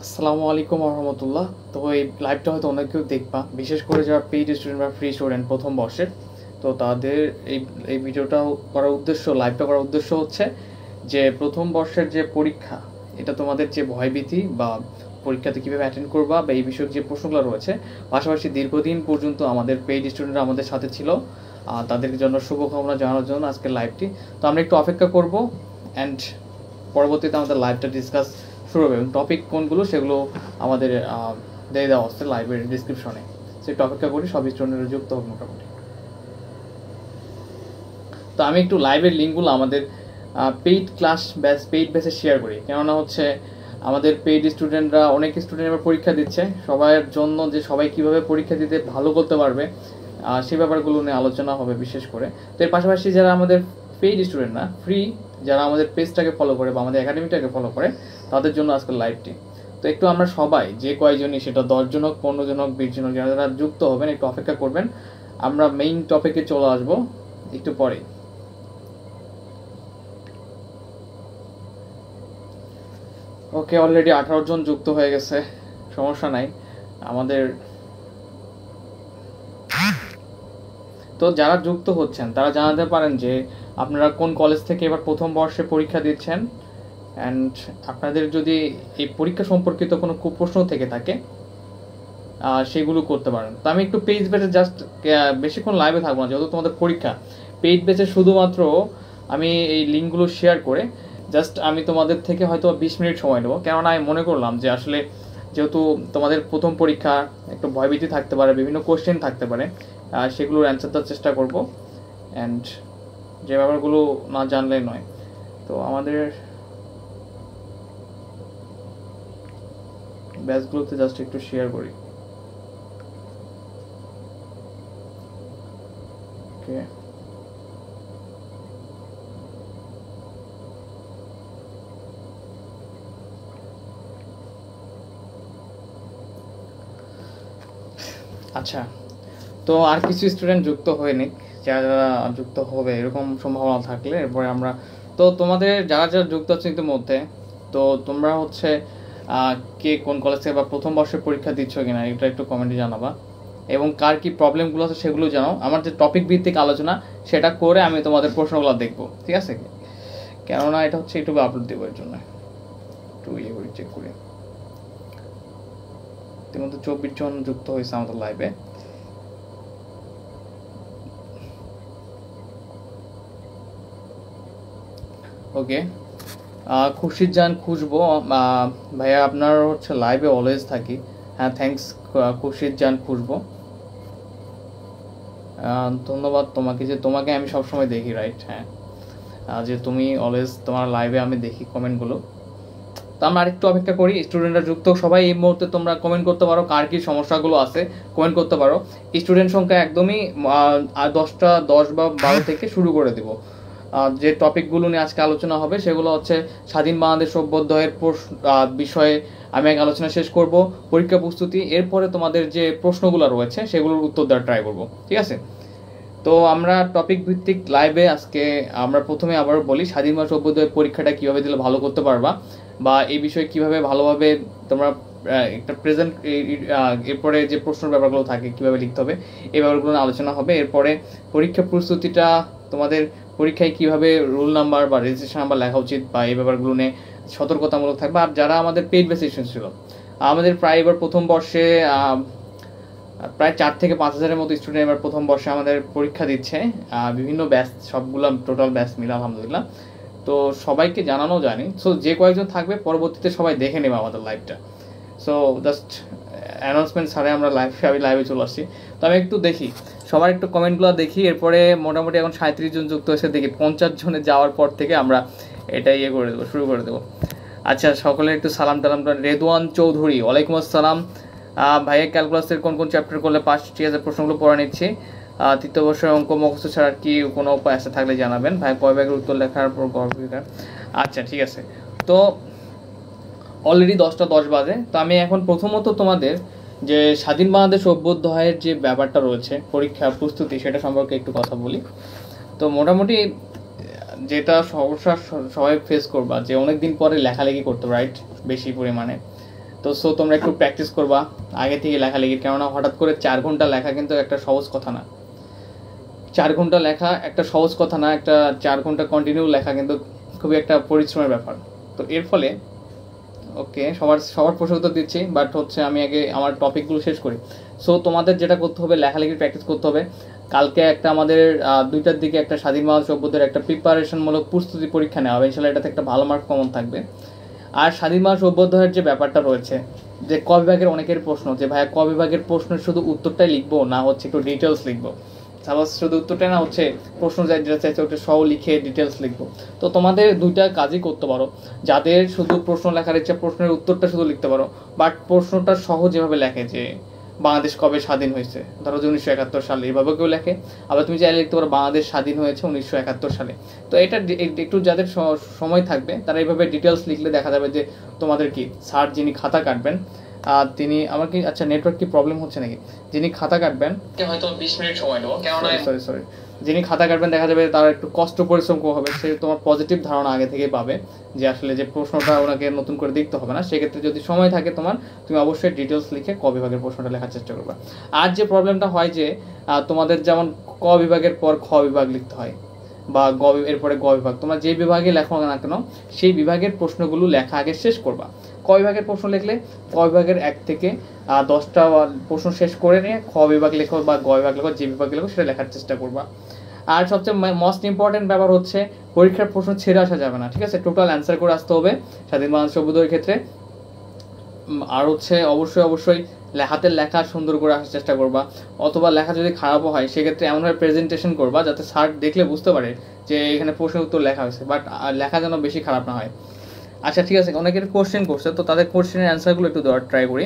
আসসালামু আলাইকুম রহমতুল্লাহ। তো এই লাইভটা হয়তো অনেক কেউ দেখবা, বিশেষ করে যারা পেইড স্টুডেন্ট বা ফ্রি স্টুডেন্ট প্রথম বর্ষের। তো তাদের এই এই ভিডিওটা করার উদ্দেশ্য, লাইভটা করার উদ্দেশ্য হচ্ছে যে প্রথম বর্ষের যে পরীক্ষা, এটা তোমাদের যে ভয়ভীতি বা পরীক্ষাতে কীভাবে অ্যাটেন্ড করবা বা এই বিষয়ক যে প্রশ্নগুলো রয়েছে, পাশাপাশি দীর্ঘদিন পর্যন্ত আমাদের পেইড স্টুডেন্টরা আমাদের সাথে ছিল, তাদের জন্য শুভকামনা জানানোর জন্য আজকের লাইভটি। তো আমরা একটু অপেক্ষা করব অ্যান্ড পরবর্তীতে আমাদের লাইভটা ডিসকাস শুরু হবে এবং টপিক কোনগুলো সেগুলো আমাদের দিয়ে দেওয়া হচ্ছে লাইভের ডিসক্রিপশনে। সে একটু অপেক্ষা করি, সব স্টুডেন্টরা যুক্ত হোক মোটামুটি। তো আমি একটু লাইভের লিঙ্কগুলো আমাদের পেইড ক্লাস পেইড বেসে শেয়ার করি, কেননা হচ্ছে আমাদের পেইড স্টুডেন্টরা, অনেক স্টুডেন্ট এবার পরীক্ষা দিচ্ছে, সবার জন্য যে সবাই কীভাবে পরীক্ষা দিতে ভালো করতে পারবে সেই ব্যাপারগুলো নিয়ে আলোচনা হবে বিশেষ করে। তো এর পাশাপাশি যারা আমাদের পেইড স্টুডেন্ট না, ফ্রি যারা আমাদের পেজটাকে ফলো করে বা আমাদের একাডেমিটাকে ফলো করে, তাদের জন্য আজকের লাইভটি। তো একটু আমরা সবাই যে কয়জনই, সেটা 10 জন হোক, 15 জন হোক, 20 জন হোক, যারা যারা যুক্ত হবেন একটু অপেক্ষা করবেন। আমরা মেইন টপিকে চলে আসবো একটু পরেই। ওকে, অলরেডি 18 জন যুক্ত হয়ে গেছে, সমস্যা নাই আমাদের। তো যারা যুক্ত হচ্ছেন তারা জানাতে পারেন যে আপনারা কোন কলেজ থেকে এবার প্রথম বর্ষে পরীক্ষা দিচ্ছেন, অ্যান্ড আপনাদের যদি এই পরীক্ষা সম্পর্কিত কোনো প্রশ্ন থেকে থাকে সেগুলো করতে পারেন। তো আমি একটু পেজ বেসে জাস্ট বেশিক্ষণ লাইভে থাকবো না, যেহেতু তোমাদের পরীক্ষা। পেজ বেসে শুধুমাত্র আমি এই লিঙ্কগুলো শেয়ার করে জাস্ট আমি তোমাদের থেকে হয়তো 20 মিনিট সময় নেবো, কেননা আমি মনে করলাম যে আসলে যেহেতু তোমাদের প্রথম পরীক্ষা, একটু ভয়ভীতি থাকতে পারে, বিভিন্ন কোশ্চেন থাকতে পারে, সেগুলোর অ্যান্সার দেওয়ার চেষ্টা করব, অ্যান্ড যে ব্যাপারগুলো না জানলে নয়। তো আমাদের ব্যাচগুলোতে জাস্ট একটু শেয়ার করি। ওকে, আচ্ছা, তো আর কিছু স্টুডেন্ট যুক্ত হয়নি, যারা যুক্ত হবে এরকম সম্ভাবনা থাকলে এরপরে আমরা। তো তোমাদের যারা যারা যুক্ত আছে ইতিমধ্যে, তো তোমরা হচ্ছে কে কোন কলেজ থেকে বা প্রথম বর্ষের পরীক্ষা দিচ্ছ কিনা এটা একটু কমেন্টে জানাবা, এবং কার কি প্রবলেমগুলো আছে সেগুলো জানাও। আমার যে টপিক ভিত্তিক আলোচনা সেটা করে আমি তোমাদের প্রশ্নগুলো দেখবো, ঠিক আছে? কেননা এটা হচ্ছে ইউটিউবে আপলোড দেবো, এর জন্য একটু ইয়ে করি, চেক করি। ইতিমধ্যে 24 জন যুক্ত হয়েছে আমাদের লাইভে। ওকে, খুশির জান খুঁজবো ভাইয়া, আপনার হচ্ছে লাইভে অলওয়েজ থাকি। হ্যাঁ, থ্যাঙ্কস খুশির জান খুঁজবো, ধন্যবাদ তোমাকে, যে তোমাকে আমি সবসময় দেখি, রাইট? হ্যাঁ, যে তুমি অলওয়েজ তোমার লাইভে আমি দেখি কমেন্টগুলো। তো আমরা আরেকটু অপেক্ষা করি, স্টুডেন্টরা যুক্ত সবাই এই মুহূর্তে তোমরা কমেন্ট করতে পারো, কার কী সমস্যাগুলো আছে কমেন্ট করতে পারো। স্টুডেন্ট সংখ্যা একদমই 10 বা 12 থেকে শুরু করে দেবো। যে টপিকগুলো নিয়ে আজকে আলোচনা হবে সেগুলো হচ্ছে স্বাধীন বাংলাদেশ অভ্যুদয়ের বিষয়ে আমি এক আলোচনা শেষ করব, পরীক্ষা প্রস্তুতি, এরপরে তোমাদের যে প্রশ্নগুলো রয়েছে সেগুলোর উত্তর দেওয়ার ট্রাই করব, ঠিক আছে? তো আমরা টপিক ভিত্তিক লাইভে আজকে আমরা প্রথমে আবার বলি, স্বাধীন বাংলাদেশ অভ্যুদয়ের পরীক্ষাটা কীভাবে দিলে ভালো করতে পারবা, বা এই বিষয়ে কীভাবে ভালোভাবে তোমরা একটা প্রেজেন্ট এরপরে যে প্রশ্নের ব্যাপারগুলো থাকে কীভাবে লিখতে হবে, এই ব্যাপারগুলো আলোচনা হবে। এরপরে পরীক্ষা প্রস্তুতিটা, তোমাদের পরীক্ষায় কীভাবে রোল নাম্বার বা রেজিস্ট্রেশন নাম্বার লেখা উচিত বা এই ব্যাপারগুলো নিয়ে সতর্কতামূলক থাকবে। আর যারা আমাদের পেইড বেস স্টুডেন্ট ছিল, আমাদের প্রায় এবার প্রথম বর্ষে প্রায় 4 থেকে 5 হাজারের মতো স্টুডেন্ট এবার প্রথম বর্ষে আমাদের পরীক্ষা দিচ্ছে, বিভিন্ন ব্যাচ, সবগুলো টোটাল ব্যাচ মিলে আলহামদুলিল্লাহ। তো সবাইকে জানানো যায়নি, সো যে কয়েকজন থাকবে পরবর্তীতে সবাই দেখে নেবে আমাদের লাইভটা। সো জাস্ট অ্যানাউন্সমেন্ট ছাড়াই আমরা লাইভে চলে আসছি। তো আমি একটু দেখি সবার একটু কমেন্টগুলো দেখি, এরপরে মোটামুটি এখন 37 জন যুক্ত হয়েছে, দেখি 50 জনে যাওয়ার পর থেকে আমরা এটা ইয়ে করে দেবো, শুরু করে দেবো। আচ্ছা, সকলে একটু সালাম টালাম। রেদওয়ান চৌধুরী, ওয়ালাইকুম আসসালাম। ভাইয়া, ক্যালকুলাসের কোন কোন চ্যাপ্টার করলে পাস, ঠিক আছে, প্রশ্নগুলো পড়ে নিচ্ছি। তৃতীয় বর্ষের অঙ্ক মুখস্থ ছাড়া কি কোনো উপায় আছে থাকলে জানাবেন। ভাই, কয় ব্যাগের উত্তর লেখার পর গর্বিকার। আচ্ছা, ঠিক আছে। তো অলরেডি 10টা 10 বাজে। তো আমি এখন প্রথমত তোমাদের যে স্বাধীন বাংলাদেশ অভ্যুদয়ের যে ব্যাপারটা রয়েছে, পরীক্ষা প্রস্তুতি, সেটা সম্পর্কে একটু কথা বলি। তো মোটামুটি যেটা সমস্যা সবাই ফেস করবা, যে অনেক দিন পরে লেখালেখি করতে, রাইট, বেশি পরিমাণে। তো সো তোমরা একটু প্র্যাকটিস করবা আগে থেকে লেখালেখির, কেননা হঠাৎ করে 4 ঘন্টা লেখা কিন্তু একটা সহজ কথা না। 4 ঘন্টা লেখা একটা সহজ কথা না, একটা 4 ঘন্টা কন্টিনিউ লেখা কিন্তু খুবই একটা পরিশ্রমের ব্যাপার। তো এর ফলে ওকে সবার প্রশ্ন উত্তর দিচ্ছি, বাট হচ্ছে আমি আগে আমার টপিকগুলো শেষ করি। সো তোমাদের যেটা করতে হবে, লেখালেখির প্র্যাকটিস করতে হবে। কালকে একটা আমাদের 2টার দিকে একটা স্বাধীন বাংলা সভ্যদের একটা প্রিপারেশনমূলক প্রস্তুতি পরীক্ষা নেওয়া হবে, ইনশাল্লাহ এটাতে একটা ভালো মার্ক কমন থাকবে। আর স্বাধীন বাংলা সভ্যোদয়ের যে ব্যাপারটা রয়েছে, যে ক বিভাগের অনেকের প্রশ্ন, যে ভাইয়া ক বিভাগের প্রশ্নের শুধু উত্তরটাই লিখবো না হচ্ছে একটু ডিটেলস লিখবো, সাপোজ শুধু উত্তরটাই না হচ্ছে প্রশ্ন যেটা চাইছে ওটা সহ লিখে ডিটেলস লিখবো। তো তোমাদের 2টা কাজই করতে পারো। যাদের শুধু প্রশ্ন লেখার ইচ্ছা প্রশ্নের উত্তরটা শুধু লিখতে পারো, বাট প্রশ্নটা সহ যেভাবে লেখে যে বাংলাদেশ কবে স্বাধীন হয়েছে, ধরো যে 1971 সালে, এভাবে কেউ লেখে। আবার তুমি চাইলে লিখতে পারো বাংলাদেশ স্বাধীন হয়েছে 1971 সালে। তো এটা একটু যাদের সময় থাকবে তারা এইভাবে ডিটেলস লিখলে দেখা যাবে যে তোমাদের কি স্যার যিনি খাতা কাটবেন তিনি আমার কি আচ্ছা নেটওয়ার্ক কি প্রবলেম হচ্ছে নাকি, যিনি খাতা কাটবেন হয়তো 20 মিনিট সময় নেবো, কেননা সরি যিনি খাতা কাটবেন দেখা যাবে তার একটু কষ্ট পরিশ্রম হবে, সে তোমার পজিটিভ ধারণা আগে থেকে পাবে যে আসলে যে প্রশ্নটা ওনাকে নতুন করে দেখতে হবে না। সেক্ষেত্রে যদি সময় থাকে তোমার, তুমি অবশ্যই ডিটেলস লিখে ক বিভাগের প্রশ্নটা লেখার চেষ্টা করবে। আর যে প্রবলেমটা হয় যে তোমাদের যেমন ক বিভাগের পর খ বিভাগ লিখতে হয়, বা এরপরে গ বিভাগ, তোমরা যে বিভাগে লেখো না কেন সেই বিভাগের প্রশ্নগুলো লেখা আগে শেষ করবা। ক বিভাগের প্রশ্ন লিখলে ক বিভাগের 1 থেকে 10টা প্রশ্ন শেষ করে নিয়ে খ বিভাগ লেখো বা গ বিভাগ লেখো, যে বিভাগ লেখো সেটা লেখার চেষ্টা করবা। আর সবচেয়ে মোস্ট ইম্পর্টেন্ট ব্যাপার হচ্ছে পরীক্ষার প্রশ্ন ছেড়ে আসা যাবে না, ঠিক আছে? টোটাল অ্যান্সার করে আসতে হবে স্বাধীন বাংলা সভ্যোদয়ের ক্ষেত্রে। আর হচ্ছে অবশ্যই হাতের লেখা সুন্দর করে আসার চেষ্টা করবা, অথবা লেখা যদি খারাপও হয় সেক্ষেত্রে এমনভাবে প্রেজেন্টেশন করবা যাতে স্যার দেখলে বুঝতে পারে যে এখানে প্রশ্নের উত্তর লেখা হয়েছে, বাট লেখা যেন বেশি খারাপ না হয়। আচ্ছা ঠিক আছে, অনেকের কোশ্চেন করছে, তো তাদের কোশ্চেনের অ্যান্সারগুলো একটু দেওয়ার ট্রাই করি।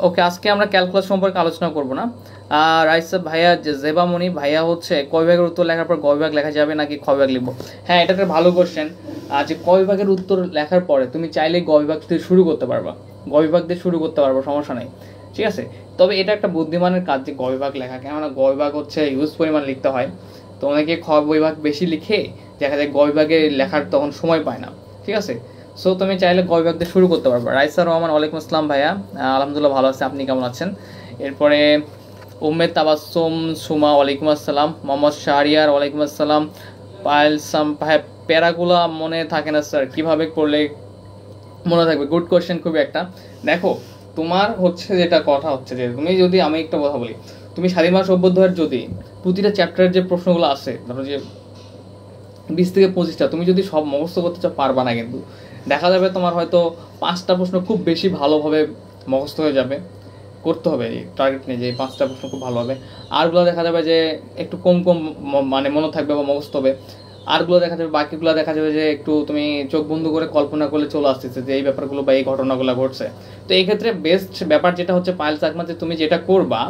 ওকে, আজকে আমরা ক্যালকুলাস সম্পর্কে আলোচনা করব না। রাইসা ভাইয়া জেবামণি ভাইয়া হচ্ছে ক বিভাগের উত্তর লেখার পর গ বিভাগ লেখা যাবে নাকি খ বিভাগ লিখবো? হ্যাঁ, এটা একটা ভালো কোশ্চেন। যে ক বিভাগের উত্তর লেখার পরে তুমি চাইলে গ বিভাগ থেকে শুরু করতে পারবা, গ বিভাগ দিয়ে শুরু করতে পারবো, সমস্যা নেই, ঠিক আছে? তবে এটা একটা বুদ্ধিমানের কাজ যে গ বিভাগ লেখা, কেননা গ বিভাগ হচ্ছে হিউজ পরিমাণ লিখতে হয়। তো অনেকে খ বিভাগ বেশি লিখে দেখা যায় গ বিভাগে লেখার তখন সময় পায় না, ঠিক আছে? সো তুমি চাইলে গ বিভাগ দিয়ে শুরু করতে পারবে। রাইসা রহমান ওয়ালাইকুম আসসালাম ভাইয়া, আলহামদুলিল্লাহ ভালো আছে, আপনি কেমন আছেন? এরপরে উম্মেদ তাবাসসুম সুমা ওয়ালাইকুম আসসালাম, মোহাম্মদ শাহরিয়ার ওয়ালাইকুম আসসালাম। পায়েল ভাই প্যারাগুলা মনে থাকে না স্যার, কীভাবে করলে মনে থাকবে? গুড কোয়েশ্চেন খুবই একটা। দেখো তোমার হচ্ছে যেটা কথা হচ্ছে যে তুমি যদি, আমি একটা কথা বলি, তুমি স্বাধীন বাংলা সভ্যোদয়ের যদি প্রতিটা চ্যাপ্টারের যে প্রশ্নগুলো আছে, ধরো যে 20 থেকে 25টা, তুমি যদি সব মুখস্থ করতে চাও পারবা না, কিন্তু দেখা যাবে তোমার হয়তো 5টা প্রশ্ন খুব বেশি ভালোভাবে মুখস্থ হয়ে যাবে। করতে হবে টার্গেট নিয়ে যে 5টা প্রশ্ন খুব ভালো হবে, আরগুলো দেখা যাবে যে একটু কম মানে মনে থাকবে বা মুখস্থ হবে। আরগুলো দেখা যাবে, বাকিগুলো দেখা যাবে যে একটু তুমি চোখ বন্ধ করে কল্পনা করলে চলে আসতেছে যে এই ব্যাপারগুলো বা এই ঘটনাগুলো ঘটছে। তো এই ক্ষেত্রে বেস্ট ব্যাপার যেটা হচ্ছে পায়েল চাকমা, যে তুমি যেটা করবা,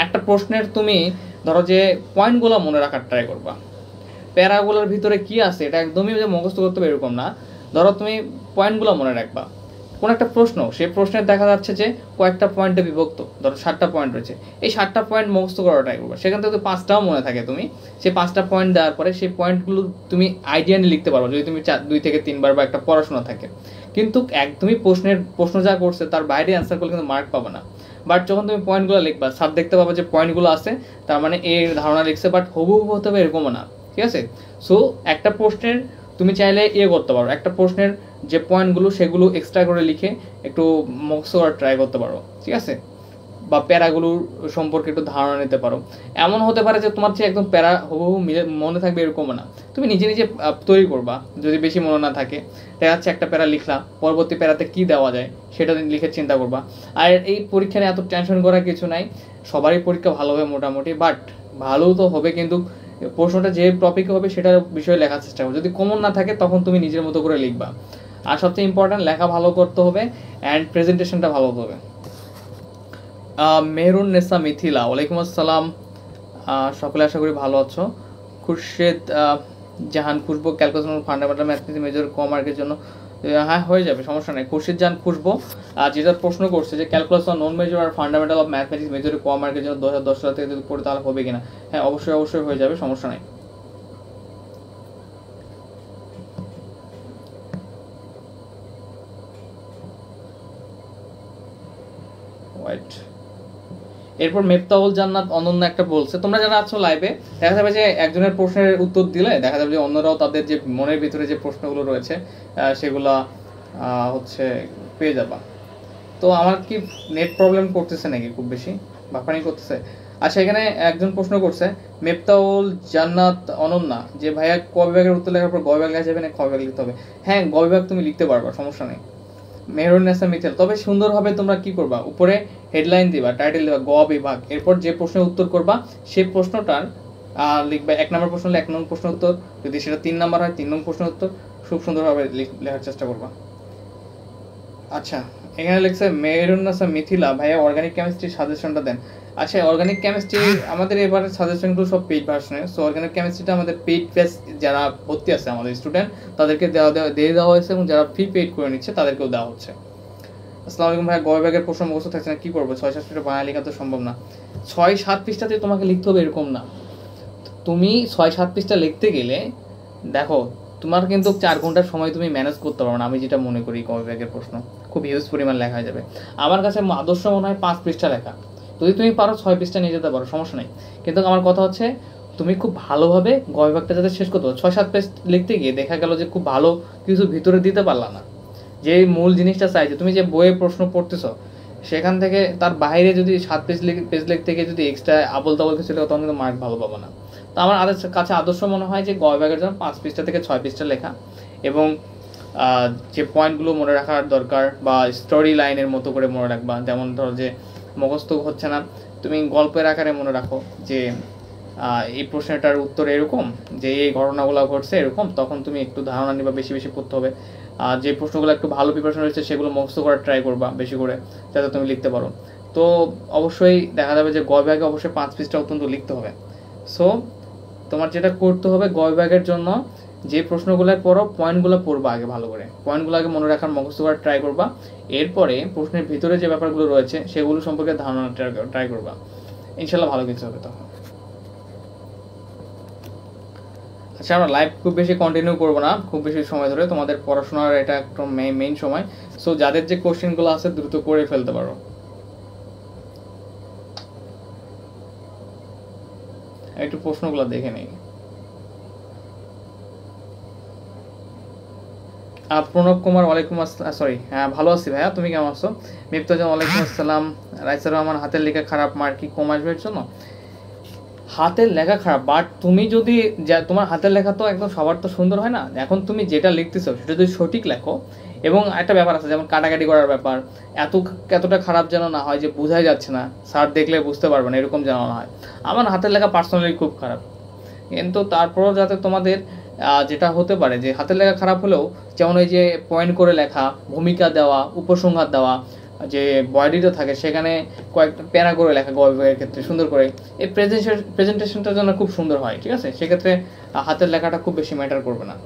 একটা প্রশ্নের তুমি ধরো যে পয়েন্টগুলো মনে রাখার ট্রাই করবা। প্যারাগুলোর ভিতরে কি আছে এটা একদমই যে মুখস্থ করতে হবে এরকম না, ধরো তুমি পয়েন্টগুলো মনে রাখবা। কোন একটা প্রশ্ন, সেই প্রশ্নের দেখা যাচ্ছে যে কয়েকটা পয়েন্টে বিভক্ত, ধরো 7টা পয়েন্ট রয়েছে, এই 7টা পয়েন্ট মুখস্থ করার ট্রাই করবা। সেখান থেকে 5টাও মনে থাকে, তুমি সেই 5টা পয়েন্ট দেওয়ার পরে সেই পয়েন্টগুলো তুমি আইডিয়া নিয়ে লিখতে পারো যদি তুমি 2 থেকে 3বার বা একটা পড়াশোনা থাকে। কিন্তু একদমই প্রশ্ন যা করছে তার বাইরে অ্যান্সার করলে কিন্তু মার্ক পাবে না। বাট যখন তুমি পয়েন্টগুলো লিখবা, স্যার দেখতে পাবে যে পয়েন্টগুলো আছে, তার মানে এর ধারণা লিখছে, বাট হুবহু হতে হবে এরকমও না, ঠিক আছে? সো একটা প্রশ্নের তুমি চাইলে করতে পারো, একটা প্রশ্নের যে পয়েন্টগুলো সেগুলো এক্সট্রা করে লিখে একটু মুখস্থ করার ট্রাই করতে পারো, ঠিক আছে? বা প্যারাগুলোর সম্পর্কে একটু ধারণা নিতে পারো। এমন হতে পারে যে তোমার যে একদম প্যারা হুবহু মনে থাকবে এরকমও না, তুমি নিজে তৈরি করবা যদি বেশি মনে না থাকে। দেখা যাচ্ছে একটা প্যারা লিখলা, পরবর্তী প্যারাতে কি দেওয়া যায় সেটা লিখে চিন্তা করবা। আর এই পরীক্ষা নিয়ে এত টেনশন করার কিছু নাই, সবারই পরীক্ষা ভালো হবে মোটামুটি, বাট ভালো তো হবে, কিন্তু প্রশ্নটা যে টপিকে হবে সেটার বিষয়ে লেখার চেষ্টা করো। যদি কমন না থাকে তখন তুমি নিজের মতো করে লিখবা। আর সবচেয়ে ইম্পর্ট্যান্ট, লেখা ভালো করতে হবে অ্যান্ড প্রেজেন্টেশনটা ভালো হবে। মেহরুন নেসা মিথিলা ওয়ালাইকুম আসসালাম, সকলে আশা করি ভালো আছো। খুরশেদ জাহান খুশবো, ক্যালকুলেশন ফান্ডামেন্টাল ম্যাথমেটিক্স মেজর ক মার্কের জন্য, হ্যাঁ হয়ে যাবে, সমস্যা নেই। খুরশেদ জাহান খুশবো যেটা প্রশ্ন করছে যে ক্যালকুলেশন নন মেজর আর ফান্ডামেন্টাল অফ ম্যাথমেটিক্স মেজর ক মার্কের জন্য 2010 সাল থেকে যদি পড়ে তাহলে হবে কিনা? হ্যাঁ অবশ্যই হয়ে যাবে, সমস্যা নেই। ওয়াইট। এরপর মেফতাহুল জান্নাত অনন্য একটা বলছে, তোমরা যারা আছো লাইভে দেখা যাবে যে একজনের প্রশ্নের উত্তর দিলে দেখা যাবে যে অন্যরাও তাদের যে মনের ভিতরে যে প্রশ্নগুলো রয়েছে সেগুলা হচ্ছে পেয়ে যাবা। তো আমার কি নেট প্রবলেম করতেছে নাকি খুব বেশি, বাফারিং করতেছে? আচ্ছা, এখানে একজন প্রশ্ন করছে মেফতাহুল জান্নাত অনন্যা যে ভাইয়া ক বিভাগের উত্তর লেখার পর গ বিভাগ লেখা যাবে না খ বিভাগ লিখতে হবে? হ্যাঁ, গ বিভাগ তুমি লিখতে পারবা, সমস্যা নেই। মেহরুন্নেসা মিথিল, তবে সুন্দরভাবে তোমরা কি করবা, উপরে হেডলাইন দিবা, টাইটেল দিবা গ বিভাগ, এরপর যে প্রশ্নের উত্তর করবা সেই প্রশ্নটার লিখবা। 1 নম্বর প্রশ্ন হলে 1 নম্বর প্রশ্ন উত্তর, যদি সেটা 3 নম্বর হয় 3 নম্বর প্রশ্ন উত্তর, খুব সুন্দরভাবে লেখার চেষ্টা করবা। আচ্ছা, এখানে লিখছে মেহরুন্নেসা মিথিলা ভাইয়া অর্গানিক কেমিস্ট্রির সাজেশনটা দেন। আচ্ছা, অর্গানিক কেমিস্ট্রি আমাদের এবার সাজেশনগুলো সব পেইড ভার্সনে। সো অর্গানিক কেমিস্ট্রিটা আমাদের পেইড পেজ যারা ভর্তি আছে আমাদের স্টুডেন্ট তাদেরকে দিয়ে দেওয়া হয়েছে, এবং যারা ফ্রি পেইড করে নিচ্ছে তাদেরকেও দেওয়া হচ্ছে। আসসালামু আলাইকুম ভাইয়া, গ বিভাগের প্রশ্ন মুখস্থ থাকছে না, কি করবো? 6-7 পৃষ্ঠা বাংলা লেখা তো সম্ভব না। 6-7 পৃষ্ঠাতে তোমাকে লিখতে হবে এরকম না। তুমি 6-7 পৃষ্ঠা লিখতে গেলে দেখো তোমার কিন্তু 4 ঘন্টার সময় তুমি ম্যানেজ করতে পারো না, আমি যেটা মনে করি। গ বিভাগের প্রশ্ন খুব হিউজ পরিমাণ লেখা হয়ে যাবে। আমার কাছে আদর্শ মনে হয় 5 পৃষ্ঠা লেখা, যদি তুমি পারো 6 পৃষ্ঠা নিয়ে যেতে পারো, সমস্যা নেই। কিন্তু আমার কথা হচ্ছে তুমি খুব ভালোভাবে গ বিভাগটা যাতে শেষ করতে পারো। 6-7 পেজ লিখতে গিয়ে দেখা গেল যে খুব ভালো কিছু ভিতরে দিতে পারলা না, যে মূল জিনিসটা চাইছে। তুমি যে বইয়ে প্রশ্ন পড়তেছো সেখান থেকে তার বাইরে যদি 7 পেজ লিখতে গিয়ে যদি এক্সট্রা আবল তাবল কিছু লেখো তখন কিন্তু মার্ক ভালো পাবো না। তো আমার কাছে আদর্শ মনে হয় যে গ বিভাগের জন্য 5 পৃষ্ঠা থেকে 6 পৃষ্ঠা লেখা, এবং যে পয়েন্টগুলো মনে রাখার দরকার বা স্টোরি লাইনের মতো করে মনে রাখবা। যেমন ধরো যে মুখস্থ হচ্ছে না, তুমি গল্পের আকারে মনে রাখো যে এই প্রশ্নটার উত্তর এরকম, যে এই ঘটনাগুলো ঘটছে এরকম, তখন তুমি একটু ধারণা নিবা, বেশি বেশি পড়তে হবে। যে প্রশ্নগুলো একটু ভালো প্রিপারেশন রয়েছে সেগুলো মুখস্থ করার ট্রাই করবা বেশি করে, যাতে তুমি লিখতে পারো। তো অবশ্যই দেখা যাবে যে গ বিভাগে অবশ্যই 5 পৃষ্ঠা অত্যন্ত লিখতে হবে। সো তোমার যেটা করতে হবে, গ বিভাগের জন্য যে প্রশ্নগুলো পড়ো পয়েন্টগুলো পড়বা আগে, ভালো করে পয়েন্টগুলো আগে মনে রাখার মুখস্থ করার ট্রাই করবা। এরপরে প্রশ্নের ভিতরে যে ব্যাপারগুলো রয়েছে সেগুলো সম্পর্কে ধারণা ট্রাই করবা, ইনশাল্লাহ ভালো কিছু হবে তখন। আচ্ছা, আমরা লাইভ খুব বেশি কন্টিনিউ করবো না খুব বেশি সময় ধরে, তোমাদের পড়াশোনার এটা একটু মেইন সময়। সো যাদের যে কোশ্চেনগুলো আছে দ্রুত করে ফেলতে পারো। একটু প্রশ্নগুলো দেখে নিই। প্রণব কুমার, ওয়ালাইকুম আসসালাম, সরি হ্যাঁ ভালো আছি ভাইয়া, তুমি কেমন আছো? মিফতাজ, ওয়ালাইকুম আসসালাম। রাইসার রহমান, হাতের লেখা খারাপ, মার কি কম আসবে এর জন্য? হাতের লেখা খারাপ, বাট তুমি যদি তোমার হাতের লেখা তো একদম সবার তো সুন্দর হয় না। এখন তুমি যেটা লিখতেছো সেটা যদি সঠিক লেখো, এবং একটা ব্যাপার আছে যেমন কাটাকাটি করার ব্যাপার, এতটা খারাপ যেন না হয় যে বোঝাই যাচ্ছে না, স্যার দেখলে বুঝতে পারবে না, এরকম যেন না হয়। আমার হাতের লেখা পার্সোনালি খুব খারাপ, কিন্তু তারপরও যাতে তোমাদের যেটা হতে পারে যে হাতের লেখা খারাপ হলেও, যেমন ওই যে পয়েন্ট করে লেখা, ভূমিকা দেওয়া, উপসংহার দেওয়া, যে বডিটা থাকে সেখানে কয়েকটা প্যারা করে লেখা গ বিভাগের ক্ষেত্রে সুন্দর করে, এই প্রেজেন্টেশনটার জন্য খুব সুন্দর হয়, ঠিক আছে? সেক্ষেত্রে হাতের লেখাটা খুব বেশি ম্যাটার করবে না।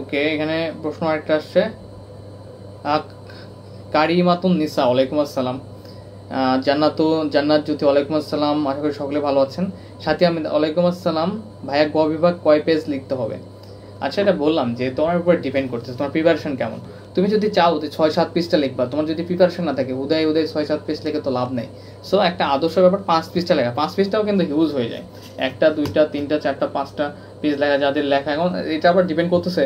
ওকে, এখানে প্রশ্ন আরেকটা আসছে, কারিমাতুন নিসা, ওয়ালাইকুম আসসালাম। জান্নাত জ্যোতি, ওয়ালাইকুম আসসালাম, আশা করি সকলে ভালো আছেন। সাথী আহমেদ, ওয়ালাইকুম আসসালাম ভাইয়া, গ বিভাগ কয় পেজ লিখতে হবে? আচ্ছা, এটা বললাম যে তোমার উপর ডিপেন্ড করতেছে তোমার প্রিপারেশন কেমন। তুমি যদি চাও যে 6-7 পৃষ্ঠা লিখবা, তোমার যদি প্রিপারেশন না থাকে উদয় 6-7 পেজ লিখে তো লাভ নেই। সো একটা আদর্শ ব্যাপার 5 পৃষ্ঠা লেখা, 5 পৃষ্ঠাও কিন্তু হিউজ হয়ে যায়। 1টা 2টা 3টা 4টা 5টা পেজ লেখা যাদের লেখা, এখন এটা আবার ডিপেন্ড করতেছে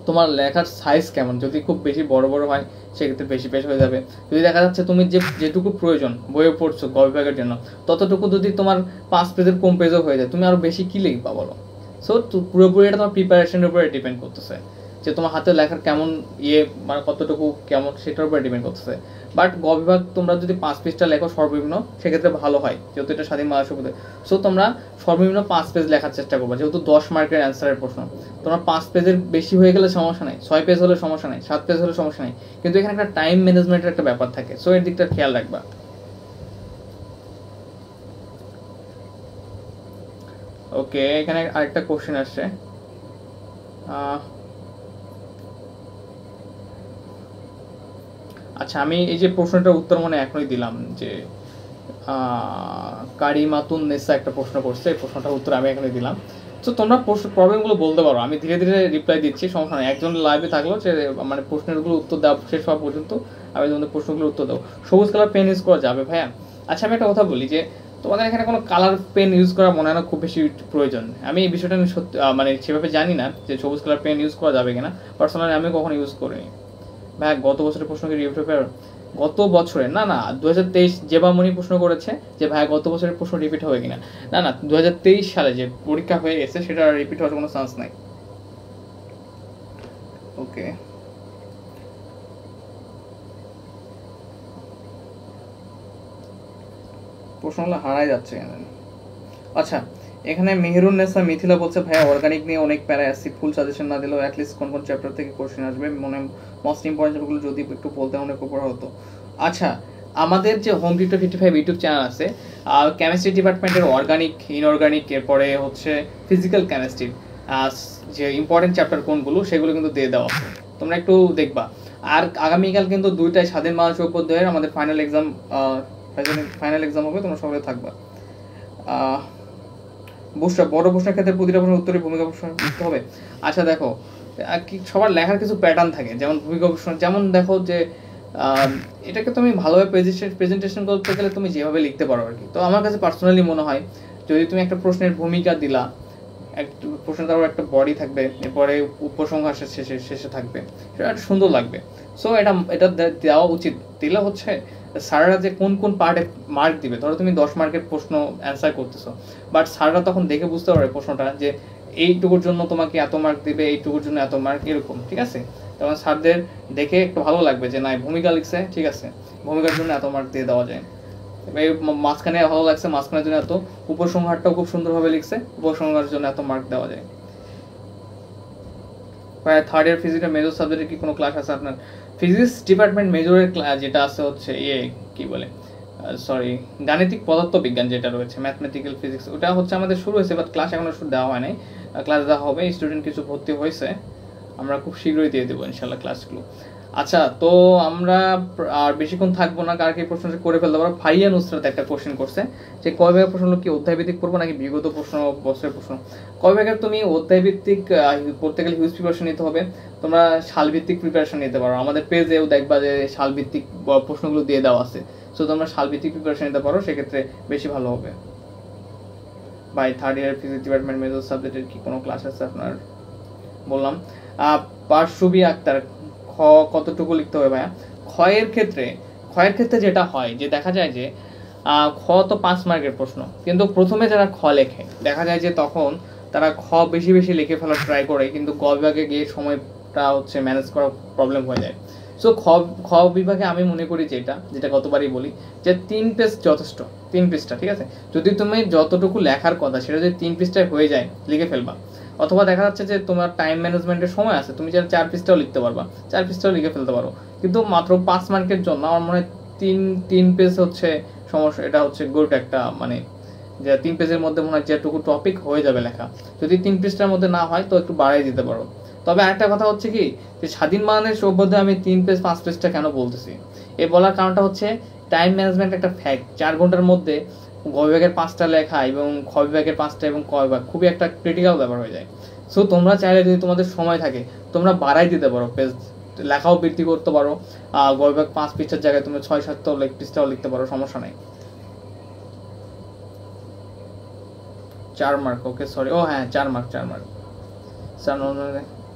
তোমার লেখার সাইজ কেমন। যদি খুব বেশি বড় বড় হয় সেক্ষেত্রে বেশি পেজ হয়ে যাবে। যদি দেখা যাচ্ছে তুমি যেটুকু প্রয়োজন বইয়ে পড়ছো গ বিভাগের জন্য, ততটুকু যদি তোমার 5 পেজের কম পেজও হয়ে যায়, তুমি আরও বেশি কী লিখবা বলো? সো পুরোপুরি এটা তোমার প্রিপারেশনের উপরে ডিপেন্ড করতেছে যে তোমার হাতে লেখার কেমন মানে কতটুকু কেমন, সেটার উপরে ডিপেন্ড করতেছে। বাট গ বিভাগ তোমরা যদি 5 পৃষ্ঠা লেখো সর্বনিম্ন, সেক্ষেত্রে ভালো হয়, যেহেতু এটা স্বাধীন বাংলা সুবিধা। সো তোমরা সর্বনিম্ন 5 পেজ লেখার চেষ্টা করবে, যেহেতু 10 মার্কের অ্যান্সারের প্রশ্ন। তোমার 5 পেজের বেশি হয়ে গেলে সমস্যা নেই, 6 পেজ হলে সমস্যা নেই, 7 পেজ হলে সমস্যা নেই, কিন্তু এখানে একটা টাইম ম্যানেজমেন্টের একটা ব্যাপার থাকে। সো এর দিকটা খেয়াল রাখবা। ওকে, এখানে আরেকটা কোশ্চেন আসছে, আচ্ছা আমি এই যে প্রশ্নটার উত্তর মনে এখনই দিলাম যে কারিমাতুন নেসা একটা প্রশ্ন করছে, এই প্রশ্নটার উত্তর আমি এখানে দিলাম। তো তোমরা প্রবলেমগুলো বলতে পারো, আমি ধীরে ধীরে রিপ্লাই দিচ্ছি, সমস্যা নেই। একজন লাইভে থাকলো যে মানে প্রশ্নগুলো উত্তর দেওয়া শেষ হওয়া পর্যন্ত আমি তোমাদের প্রশ্নগুলোর উত্তর দেবো। সবুজ কালার পেন ইউজ করা যাবে ভাইয়া? আচ্ছা আমি একটা কথা বলি যে তোমাদের এখানে কোনো কালার পেন ইউজ করা মনে হয় না খুব বেশি প্রয়োজন। আমি এই বিষয়টা নিয়ে সত্যি মানে সেভাবে জানি না যে সবুজ কালার পেন ইউজ করা যাবে কিনা, পার্সোনালি আমি কখনো ইউজ করিনি ভাইয়া। গত বছরের প্রশ্ন কি রিপিট হবে? গত বছরে না না, 2023 জেবামণি প্রশ্ন করেছে যে ভাইয়া গত বছরের প্রশ্ন রিপিট হবে কিনা। না না, 2023 সালে যে পরীক্ষা হয়ে গেছে সেটা রিপিট হওয়ার কোনো চান্স নাই। ওকে, প্রশ্নগুলো হারাই যাচ্ছে কেন? আচ্ছা, এখানে মেহেরুন্নেসা মিথিলা বলছে ভাইয়া অর্গানিক নিয়ে অনেক প্যারা আসছি, ফুল সাজেশন না দিলেও অ্যাটলিস্ট কোন কোন চ্যাপ্টার থেকে কোশ্চেন আসবে মনে মোস্ট ইম্পর্টেন্ট চ্যাপ্টারগুলো যদি একটু বলতে অনেক উপর হতো। আচ্ছা, আমাদের যে হোম টিউটর 55 ইউটিউব চ্যানেল আছে, কেমিস্ট্রি ডিপার্টমেন্টের অর্গানিক, ইনঅর্গানিক, এরপরে হচ্ছে ফিজিক্যাল কেমিস্ট্রি যে ইম্পর্টেন্ট চ্যাপ্টার কোনগুলো সেগুলো কিন্তু দিয়ে দেওয়া আছে, তোমরা একটু দেখবা। আর আগামীকাল কিন্তু 2টায় স্বাধীন বাংলাদেশ অভ্যুদয়ের আমাদের ফাইনাল এক্সাম হবে, তোমরা সকলে থাকবা। বড় প্রশ্নের ক্ষেত্রে প্রতিটা প্রশ্নের উত্তরে ভূমিকা প্রশ্ন লিখতে হবে। আচ্ছা দেখো, সবার লেখার কিছু প্যাটার্ন থাকে, যেমন ভূমিকা প্রশ্ন, যেমন দেখো যে এটাকে তুমি ভালোভাবে প্রেজেন্টেশন করতে গেলে তুমি যেভাবে লিখতে পারো আর কি। তো আমার কাছে পার্সোনালি মনে হয় যদি তুমি একটা প্রশ্নের ভূমিকা দিলা, একটা প্রশ্নের তারপর একটা বডি থাকবে, এরপরে উপসংহার শেষে থাকবে, সেটা সুন্দর লাগবে। সো এটা দেওয়া উচিত। দিলে হচ্ছে স্যাররা যে কোন কোন পার্টে মার্ক দিবে, ধরো তুমি 10 মার্কের প্রশ্ন অ্যান্সার করতেছো, বাট স্যাররা তখন দেখে বুঝতে পারবে প্রশ্নটা যে এইটুকুর জন্য তোমাকে এত মার্ক দিবে, এইটুকুর জন্য এত মার্ক, এরকম, ঠিক আছে? তখন স্যারদের দেখে একটু ভালো লাগবে যে না ভূমিকা লিখছে, ঠিক আছে, ভূমিকার জন্য এত মার্ক দিয়ে দেওয়া যায়। মাঝখানে ভালো লাগছে, মাঝখানের জন্য এত, উপসংহারটাও খুব সুন্দরভাবে লিখছে, উপসংহারের জন্য এত মার্ক দেওয়া যায়। থার্ড ইয়ার ফিজিক্সের মেজর সাবজেক্টে কি কোনো ক্লাস আছে আপনার? ফিজিক্স ডিপার্টমেন্ট মেজরের যেটা আছে হচ্ছে কি বলে, সরি, গাণিতিক পদার্থবিজ্ঞান যেটা রয়েছে, ম্যাথমেটিক্যাল ফিজিক্স, ওটা হচ্ছে আমাদের শুরু হয়েছে, বাট ক্লাস এখনো দেওয়া হয় নাই। ক্লাস দেওয়া হবে, স্টুডেন্ট কিছু ভর্তি হয়েছে, আমরা খুব শীঘ্রই দিয়ে দেবো ইনশাল্লাহ ক্লাসগুলো। আচ্ছা, তো আমরা আর বেশিক্ষণ থাকবো না, কার কি প্রশ্ন করে ফেলতে পারো। ফাইয়া নুসরাত একটা কোশ্চেন করছে যে কয় ভাগের প্রশ্ন কি অধ্যায়ভিত্তিক পড়বো নাকি বিগত প্রশ্ন, বছরের প্রশ্ন? কয় ভাগের তুমি অধ্যায়ভিত্তিক পড়তে গেলে হিউজ প্রিপারেশন নিতে হবে, তোমরা সালভিত্তিক প্রিপারেশন নিতে পারো। আমাদের পেজেও দেখবা যে সালভিত্তিক প্রশ্নগুলো দিয়ে দেওয়া আছে, সো তোমরা সালভিত্তিক প্রিপারেশন নিতে পারো, সেক্ষেত্রে বেশি ভালো হবে। By third year physics department major সাবজেক্টের কি কোনো ক্লাস আছে আপনার? বললাম। পার্শ্ববী আক্তার, খ কতটুকু লিখতে হবে ভাইয়া? ক্ষয়ের ক্ষেত্রে যেটা হয় যে দেখা যায় যে খ তো 5 মার্কের প্রশ্ন, কিন্তু প্রথমে যারা খ লেখে দেখা যায় যে তখন তারা খ বেশি বেশি লিখে ফেলার ট্রাই করে, কিন্তু গ বিভাগে গিয়ে সময়টা হচ্ছে ম্যানেজ করা প্রবলেম হয়ে যায়। সো খ বিভাগে আমি মনে করি যেটা গতবারই বলি যে 3 পেজ যথেষ্ট, 3 পৃষ্ঠা, ঠিক আছে? যদি তুমি যতটুকু লেখার কথা সেটা যদি 3 পৃষ্ঠায় হয়ে যায় লিখে ফেলবা, অথবা দেখা যাচ্ছে যে তোমার টাইম ম্যানেজমেন্টের সময় আছে, তুমি চাইলে 4 পৃষ্ঠাও লিখতে পারবা, 4 পৃষ্ঠাও লিখে ফেলতে পারো, কিন্তু মাত্র 5 মার্কের জন্য আমার মনে হয় 3 পেজ হচ্ছে সমস্যা। এটা হচ্ছে গুড একটা মানে যে 3 পেজের মধ্যে মনে হয় যেটুকু টপিক হয়ে যাবে লেখা, যদি 3 পৃষ্ঠার মধ্যে না হয় তো একটু বাড়াই দিতে পারো। তবে আরেকটা কথা হচ্ছে কি যে স্বাধীন বাংলাদেশ অভ্যুদয়ে আমি 3 পেজ 5 পেজটা কেন বলতেছি, এই বলার কারণটা হচ্ছে টাইম ম্যানেজমেন্ট একটা ফ্যাক্ট। 4 ঘন্টার মধ্যে গ বিভাগের 5টা লেখা এবং খ বিভাগের 5টা এবং ক বিভাগ খুবই একটা ক্রিটিক্যাল ব্যাপার হয়ে যায়। সো তোমরা চাইলে যদি তোমাদের সময় থাকে তোমরা বাড়াই দিতে পারো, পেজ লেখাও বৃদ্ধি করতে পারো, গ বিভাগ 5 পৃষ্ঠার জায়গায় তুমি 6-7 পৃষ্ঠাও লিখতে পারো, সমস্যা নেই। 4 মার্ক, ওকে সরি, ও হ্যাঁ 4 মার্ক।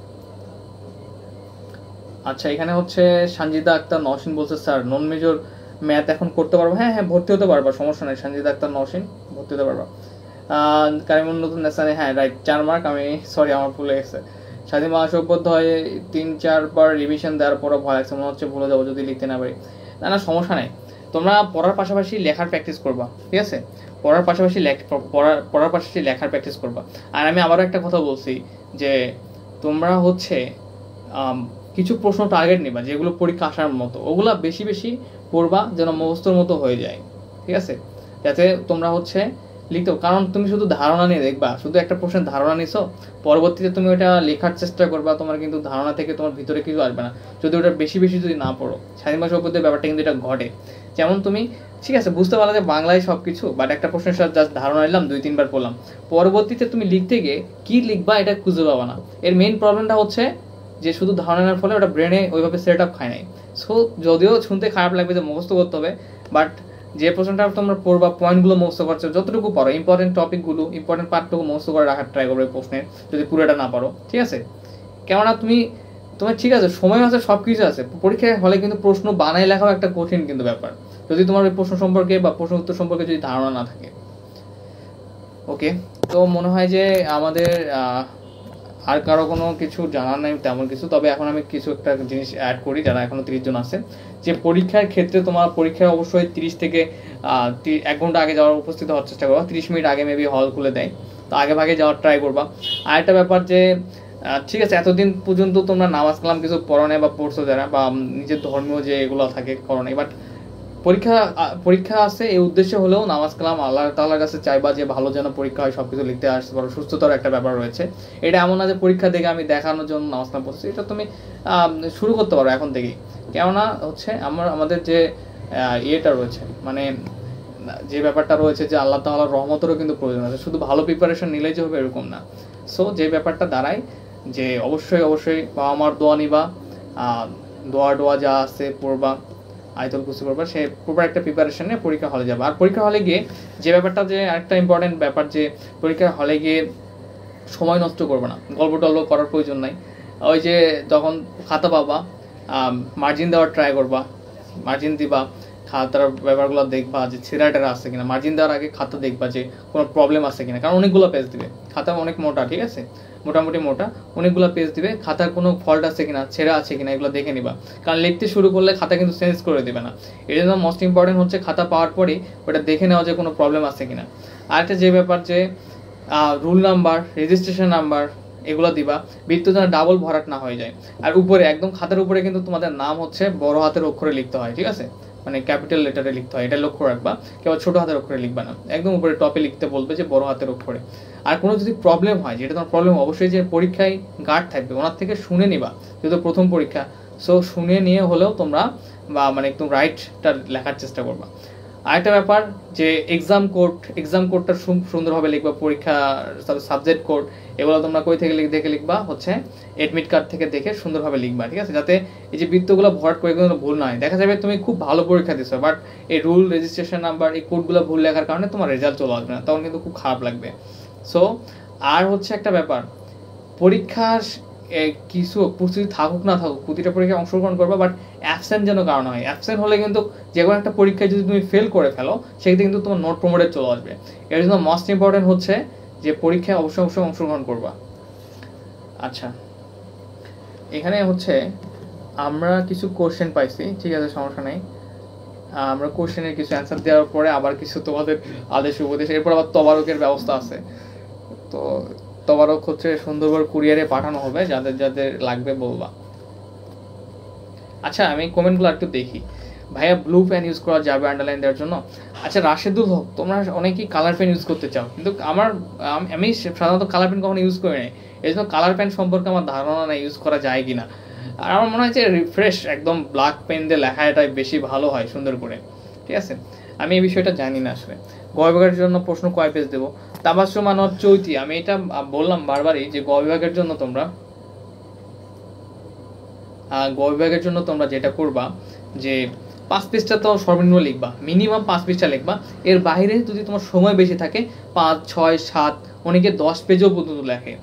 আচ্ছা, এখানে হচ্ছে সঞ্জিদা আক্তার নওশিন বলছে স্যার নন মেজর ম্যাথ এখন করতে পারবো? হ্যাঁ ভর্তি হতে পারবা, সমস্যা নেই। সঞ্জিদা আক্তার নওশিন ভর্তি হতে পারবা। কারিমুন নতুন নেসানে, হ্যাঁ রাইট, 4 মার্ক। আমি সরি, আমার ভুলে গেছে। স্বাধীন বাংলাদেশ অভ্যুদয়ে 3-4 বার রিভিশন দেওয়ার পরও ভয় লাগছে, মনে হচ্ছে ভুলে যাবো যদি লিখতে না পারি। না সমস্যা নেই, তোমরা পড়ার পাশাপাশি লেখার প্র্যাকটিস করবা, ঠিক আছে? পড়ার পাশাপাশি লেখার প্র্যাকটিস করবা। আর আমি আবারও একটা কথা বলছি যে তোমরা হচ্ছে কিছু প্রশ্ন টার্গেট নিবা যেগুলো পরীক্ষা আসার মতো, ওগুলা বেশি বেশি পড়বা যেন মুখস্থর মতো হয়ে যায়, ঠিক আছে? যাতে তোমরা হচ্ছে লিখতে, কারণ তুমি শুধু ধারণা নিয়ে দেখবা, শুধু একটা প্রশ্নের ধারণা নিছো, পরবর্তীতে তুমি ওটা লেখার চেষ্টা করবা, তোমার কিন্তু ধারণা থেকে তোমার ভিতরে কিছু আসবে না যদি ওটা বেশি বেশি যদি না পড়ো। স্বাধীন ভাষা অভ্যুদয়ের ব্যাপারটা কিন্তু এটা ঘটে। যেমন তুমি ঠিক আছে বুঝতে পারলে যে বাংলায় সব কিছু, বাট একটা প্রশ্নের সাথে জাস্ট ধারণা নিলাম, 2-3 বার পড়লাম, পরবর্তীতে তুমি লিখতে গিয়ে কী লিখবা এটা খুঁজে পাবা না। এর মেইন প্রবলেমটা হচ্ছে যে শুধু ধারণা নেওয়ার ফলে ওটা ব্রেনে ওইভাবে সেট আপ খায় নাই। সো যদিও শুনতে খারাপ লাগবে যে মুখস্থ করতে হবে, বাট যে প্রশ্নটা তোমরা পড়বা পয়েন্টগুলো মুখস্থ করছো, যতটুকু পারো ইম্পর্টেন্ট টপিকগুলো ইম্পর্টেন্ট পার্টটুকু মুখস্থ করে রাখার ট্রাই করবে প্রশ্নের, যদি পুরোটা না পারো, ঠিক আছে? কেননা তোমার ঠিক আছে সময় আছে, সব কিছু আছে, পরীক্ষায় হলে কিন্তু প্রশ্ন বানাই লেখাও একটা কঠিন কিন্তু ব্যাপার, যদি তোমার ওই প্রশ্ন সম্পর্কে বা প্রশ্ন উত্তর সম্পর্কে যদি ধারণা না থাকে। ওকে, তো মনে হয় যে আমাদের আর কারো কোনো কিছু জানার নাই তেমন কিছু। তবে এখন আমি কিছু একটা জিনিস অ্যাড করি, যারা এখনও 30 জন আছে, যে পরীক্ষার ক্ষেত্রে তোমার পরীক্ষায় অবশ্যই 30 থেকে 1 ঘন্টা আগে যাওয়ার উপস্থিত হওয়ার চেষ্টা করবা। 30 মিনিট আগে মেবি হল খুলে দেয়, তো আগে ভাগে যাওয়ার ট্রাই করবা। আরেকটা ব্যাপার যে ঠিক আছে এতদিন পর্যন্ত তোমরা নামাজ কালাম কিছু পড়ো নাই বা পড়ছো যারা, বা নিজের ধর্মীয় যে এগুলো থাকে করো নাই, বাট পরীক্ষা আছে এই উদ্দেশ্যে হলেও নামাজ কালাম আল্লাহ তাআলার কাছে চাইবা যে ভালো যেন পরীক্ষা হয়, সবকিছু লিখতে আসতে পারো, সুস্থতার একটা ব্যাপার রয়েছে। এটা এমন না যে পরীক্ষা দেখে আমি দেখানোর জন্য নামাজ কালাম পড়ছি, এটা তুমি শুরু করতে পারো এখন থেকেই। কেননা হচ্ছে আমাদের যে ইয়েটা রয়েছে, মানে যে ব্যাপারটা রয়েছে যে আল্লাহ তাআলার রহমতেরও কিন্তু প্রয়োজন আছে, শুধু ভালো প্রিপারেশন নিলেই যে হবে এরকম না। সো যে ব্যাপারটা দাঁড়ায় যে অবশ্যই বাবা মার দোয়া নিবা, দোয়া যা আছে পড়বা, আয়তুল কুরসি পড়বা, সে প্রপার একটা প্রিপারেশন নিয়ে পরীক্ষা হলে যাবে। আর পরীক্ষা হলে গিয়ে যে ব্যাপারটা, যে আরেকটা ইম্পর্টেন্ট ব্যাপার, যে পরীক্ষা হলে গিয়ে সময় নষ্ট করবে না, গল্প টল্প করার প্রয়োজন নাই। ওই যে তখন খাতা পাবা, মার্জিন দেওয়ার ট্রাই করবা, মার্জিন দিবা, খাতার ব্যাপারগুলো দেখবা যে ছেঁড়াটেরা আছে কিনা, মার্জিন দেওয়ার আগে খাতা দেখবা যে কোনো প্রবলেম আছে কিনা, কারণ অনেকগুলো পেজ দিবে, খাতা অনেক মোটা, ঠিক আছে মোটামুটি মোটা, অনেকগুলো পেজ দিবে, খাতার কোনো ফল্ট আছে কিনা, ছেঁড়া আছে কিনা এগুলো দেখে নিবা, কারণ লিখতে শুরু করলে খাতা কিন্তু চেঞ্জ করে দেবে না। এর জন্য মোস্ট ইম্পর্টেন্ট হচ্ছে খাতা পাওয়ার পরেই ওটা দেখে নেওয়া যে কোনো প্রবলেম আছে কিনা। আরেকটা যে ব্যাপার যে রুল নাম্বার, রেজিস্ট্রেশন নাম্বার এগুলো দিবা, বৃত্ত যেন ডাবল ভরাট না হয়ে যায়। আর উপরে একদম খাতার উপরে কিন্তু তোমাদের নাম হচ্ছে বড় হাতের অক্ষরে লিখতে হয়, ঠিক আছে, মানে ক্যাপিটাল লেটারে লিখতে হয়, এটা লক্ষ্য রাখবা, কেবল ছোট হাতের অক্ষরে লিখবা না, একদম উপরে টপে লিখতে বলবে যে বড় হাতের অক্ষরে। আর কোনো যদি প্রবলেম হয়, যেটা তোমার প্রবলেম, অবশ্যই যে পরীক্ষায় গার্ড থাকবে ওনার থেকে শুনে নিবা, যেহেতু প্রথম পরীক্ষা, সো শুনে নিয়ে হলেও তোমরা বা মানে একদম রাইটটা লেখার চেষ্টা করবা। আরেকটা ব্যাপার যে এক্সাম কোডটা সুন্দরভাবে লিখবা, পরীক্ষা সাবজেক্ট কোড এগুলো তোমরা কই থেকে দেখে লিখবা, হচ্ছে এডমিট কার্ড থেকে দেখে সুন্দরভাবে লিখবা, ঠিক আছে, যাতে এই যে বৃত্তগুলো ভরাট করে কোনো ভুল না হয়। দেখা যাবে তুমি খুব ভালো পরীক্ষা দিচ্ছ, বাট এই রুল, রেজিস্ট্রেশন নাম্বার, এই কোডগুলো ভুল লেখার কারণে তোমার রেজাল্ট চলে আসবে না, তখন কিন্তু খুব খারাপ লাগবে। সো আর হচ্ছে একটা ব্যাপার, পরীক্ষার কিছু প্রস্তুতি থাকুক না থাকুক, প্রতিটা পরীক্ষায় অংশগ্রহণ করবা, বাট অ্যাবসেন্ট যেন কারণ হয়। অ্যাবসেন্ট হলে কিন্তু যে কোনো একটা পরীক্ষায় যদি তুমি ফেল করে ফেলো, সেক্ষেত্রে কিন্তু তোমার নট প্রমোটেড চলে আসবে। এর জন্য মোস্ট ইম্পর্টেন্ট হচ্ছে যে পরীক্ষায় অবশ্যই অংশগ্রহণ করবা। আচ্ছা, এখানে হচ্ছে আমরা কিছু কোশ্চেন পাইছি, ঠিক আছে সমস্যা নেই, আমরা কোশ্চেনের কিছু অ্যান্সার দেওয়ার পরে আবার কিছু তোমাদের আদেশ উপদেশ, এরপর আবার তবারকের ব্যবস্থা আছে। তো তবারক হচ্ছে সুন্দরবন কুরিয়ারে পাঠানো হবে, যাদের যাদের লাগবে বলবা। আচ্ছা, আমি কমেন্টগুলো একটু দেখি। ভাইয়া ব্লু পেন ইউজ করা যাবে আন্ডারলাইন দেওয়ার জন্য? আচ্ছা রাশেদুল হক, তোমরা অনেকেই কালার পেন ইউজ করতে চাও, কিন্তু আমি সাধারণত কালার পেন কখনো ইউজ করি নাই, এই জন্য কালার পেন সম্পর্কে আমার ধারণা নেই ইউজ করা যায় কিনা। আর আমার মনে হয় যে রিফ্রেশ একদম ব্ল্যাক পেন দিয়ে লেখা এটাই বেশি ভালো হয় সুন্দর করে, ঠিক আছে, আমি এই বিষয়টা জানি না আসলে। গ বিভাগের জন্য প্রশ্ন কয় পেজ দেবো? তাবাসসুম আনোয়ার চৈতি, আমি এটা বললাম বারবারই যে গ বিভাগের জন্য তোমরা যেটা করবা যে 5 পৃষ্ঠা তো সর্বনিম্ন লিখবা, মিনিমাম 5 পৃষ্ঠা লিখবা। এর বাইরে যদি তোমার সময় বেশি থাকে 5, 6, 7, অনেকে 10 পেজও পর্যন্ত লেখে,